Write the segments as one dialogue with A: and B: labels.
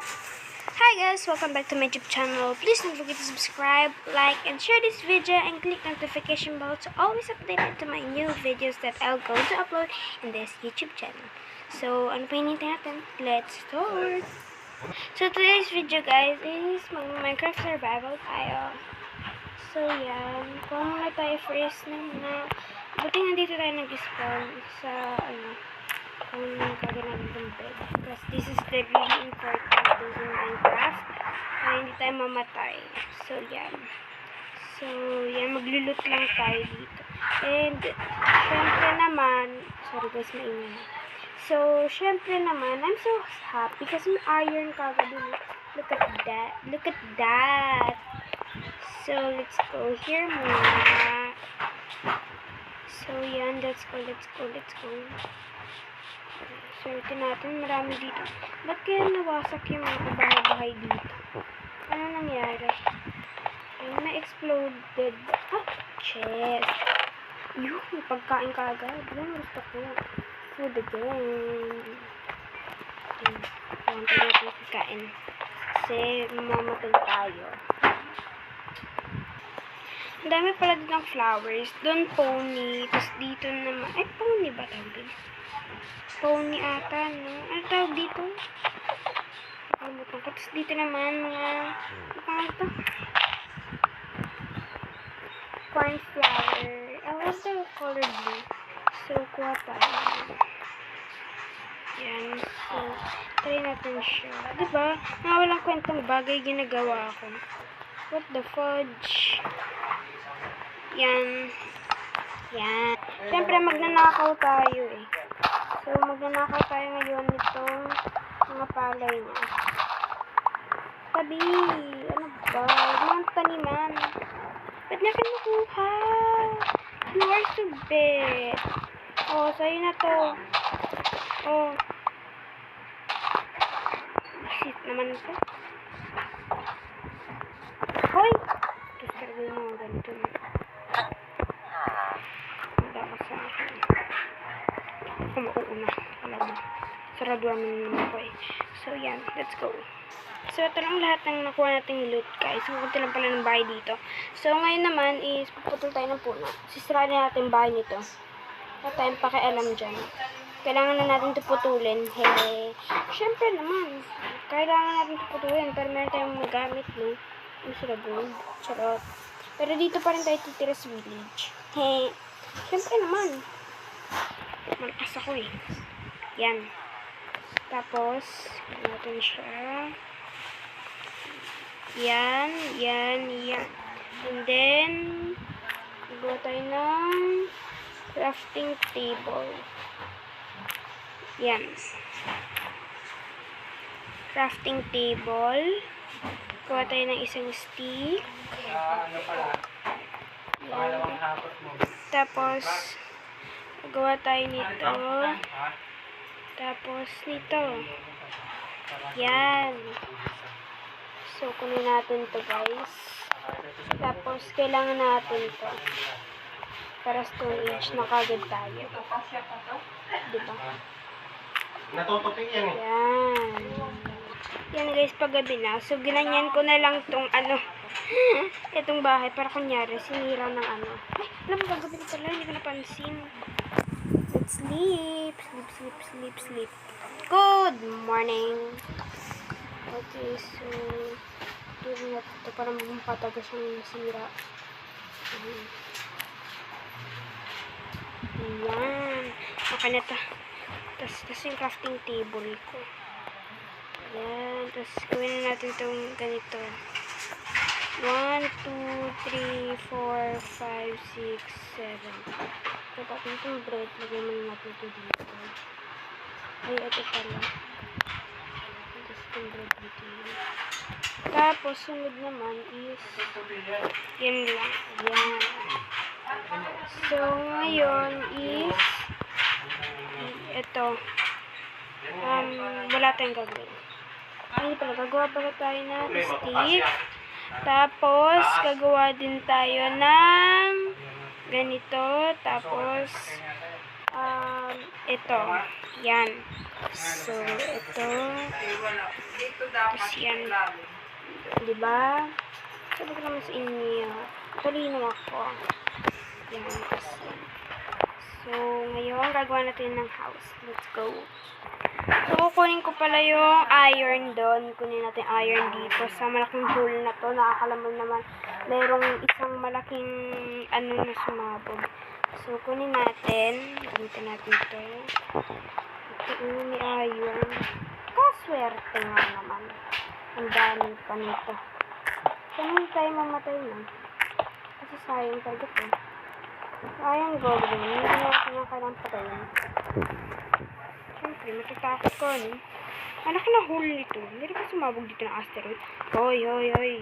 A: Hi guys, welcome back to my YouTube channel. Please don't forget to subscribe, like, and share this video and click notification bell to always updated to my new videos that I'll go to upload in this YouTube channel. So, ano pa hinihintay natin? Let's start! So, today's video guys is Minecraft survival tayo. So, yan. Kung muna tayo first na buti nandito tayo nag-spawn sa, kung kaganagan ng bed. Because this is the really important thing in Minecraft. Para hindi tayo mamatay. So, yan. So, yan. Maglulot lang tayo dito. And, syempre naman, sorry guys, maingay. So, syempre naman, I'm so happy kasi may iron kagad dun. Look at that. Look at that. So, let's go here muna. So, yan. Let's go. So, ito natin. Marami dito. Ba't kaya nawasak yung mga bahay-bahay dito? Ano nangyari? Ayun, na-exploded. Ah, chest. Yung pagkain ka agad. Yan, gusto ko. Food again. Ayun. Ayun, tayo natin pagkain. Kasi, mamamatay tayo. Ang dami pala din ng flowers. Doon pony. Tapos dito naman. Ay, pony ba tawag? Pony ata, no? Ano tawag dito? Tapos dito naman mga ito? Cornflower. I want the color blue. So, kuha tayo. Yan. So, try natin siya. Diba? Mga walang kwentang bagay ginagawa ko. What the fudge? Yan. Yan. Siyempre, magnanakaw tayo eh. So, magnanakaw tayo ngayon nitong mga palay niya. Tabi! Ano ba? Mga taniman. Ba't niya kinukuha? Flower to bed. Oh, sa'yo na to. Oh. Shit naman ito. Hoy! Tapos karagay mo ganito na. Wala ka sa akin. Mauuna. Alam mo. Saraduan mo naman ako eh. So, yan. Let's go. So, ito lang lahat ng nakuha nating loot, guys. Ang kunti lang pala ng bahay dito. So, ngayon naman is puputol tayo ng puno. Sisirain na natin bahay nito. Wala tayong pakialam dyan. Kailangan na natin ito putulin. Hey. Siyempre naman. Kailangan natin ito putulin. Pero meron tayong magamit, no? Ano sila gold? Charot. Pero dito pa rin tayo titira sa village. Hey. Siyempre naman. Malakas ako eh. Yan. Tapos, natin siya. Yan. And then, gawa tayo ng crafting table. Yan. Crafting table. Gawa tayo ng isang stick. Yan. Tapos, gawa tayo nito. Tapos, nito. Yan. So, kunin natin to guys. Tapos, kailangan natin to. Para storage na kagad tayo. Diba?
B: Natutupin yan eh.
A: Yan. Yan guys, paggabi na. So, ginanyan ko na lang tong itong bahay. Para kunyari, sinira ng Ay, alam mo, paggabi na pala. Hindi ko napansin. Let's sleep. Sleep. Good morning. Okay, so ito para magpatagas ang nasira. Ayan. Okay na ito. Tapos yung crafting table ko. Ayan. Tapos gawin na natin itong ganito. 1, 2, 3, 4, 5, 6, 7. Tapos itong bread. Lagyan mo natin ito dito. Ay, ito pala. Tapos itong bread dito. Tapos, sunod naman is yan lang. Yan. So, ngayon is ito. Wala tayong gagawin. Ay, pala. Gagawa pala tayo ng stick. Tapos, gagawa din tayo ng ganito. Tapos, ito. Yan. So, ito. Tapos yan. Diba? Sabi ko naman sa inyo. Talino ako. Yan. Tapos yan. So, ngayon, gagawa natin ng house. Let's go. So, kukunin ko pala yung iron doon. Kunin natin iron dito sa malaking hole na to. Nakakalaman naman, mayroong isang malaking na sumabog. So, kunin natin. Gamitin natin ito. Ito may iron. Kaswerte nga naman. Ang dami pa nito. Saan tayo mamatay na? Kasi sayang talaga ito. Sayang gold rin. Hindi natin yung kailang patayin. Siyempre, matatakot ko, no? Malaki na hole nito. Hindi rin pa sumabog dito ng asteroid. Hoy, hoy, hoy.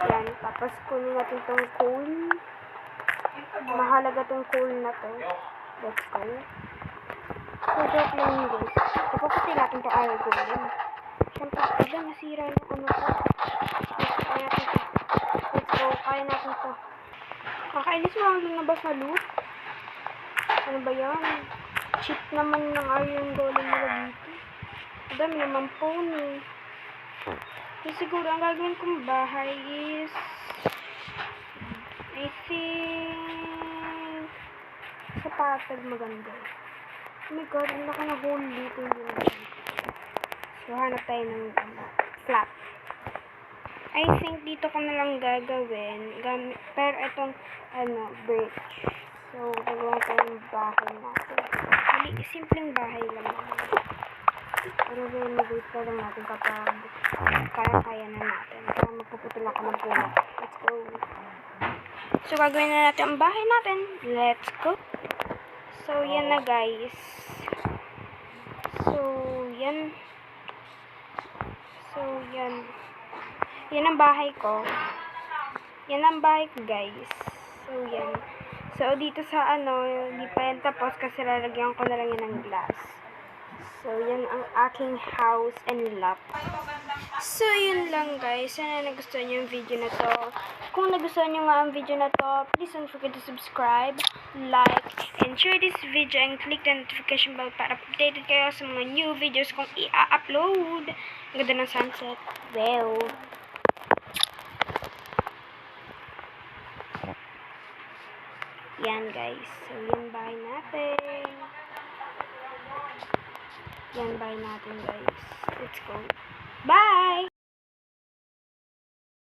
A: Yan, tapos kunin natin itong coal. Mahalaga itong coal na to. Let's go. So, joke lang yun, guys. Ipapatay natin ito iron golem. Siyempre, wala, nasira yung ano ko. Kaya natin ito. Let's go, kaya natin ito. Kakainis mo ang lumabas na loot. Ano ba yan? Cheat naman ng iron golem nila dito. Madami naman pony. So, siguro ang gagawin kong bahay is I think sa patag maganda. Oh my god, ang laki na hole dito yun. So, hanap tayo ng flat. I think dito ko na lang gagawin. Pero itong bridge. So, gagawa tayo ng bahay natin. Simpleng bahay lang naman. Pero renovate na lang natin kapag kaya na natin. Kaya magpuputol ako ng puno. Let's go. So, gagawin na natin ang bahay natin. Let's go. So, yan na guys. So, yan. Yan ang bahay ko. Yan ang bahay ko guys. So, yan. So, dito sa hindi pa yan tapos kasi lalagyan ko na lang yan ng glass. So, yan ang aking house and lot. So, yun lang guys. Sana nagustuhan nyo yung video na to. Kung nagustuhan nyo nga ang video na to, please don't forget to subscribe, like, and share this video and click the notification bell para updated kayo sa mga new videos kong i-upload. Ang ganda ng sunset. Wow. Yan guys. So, yan bahay natin. Yan bahay natin guys. Let's go. Bye!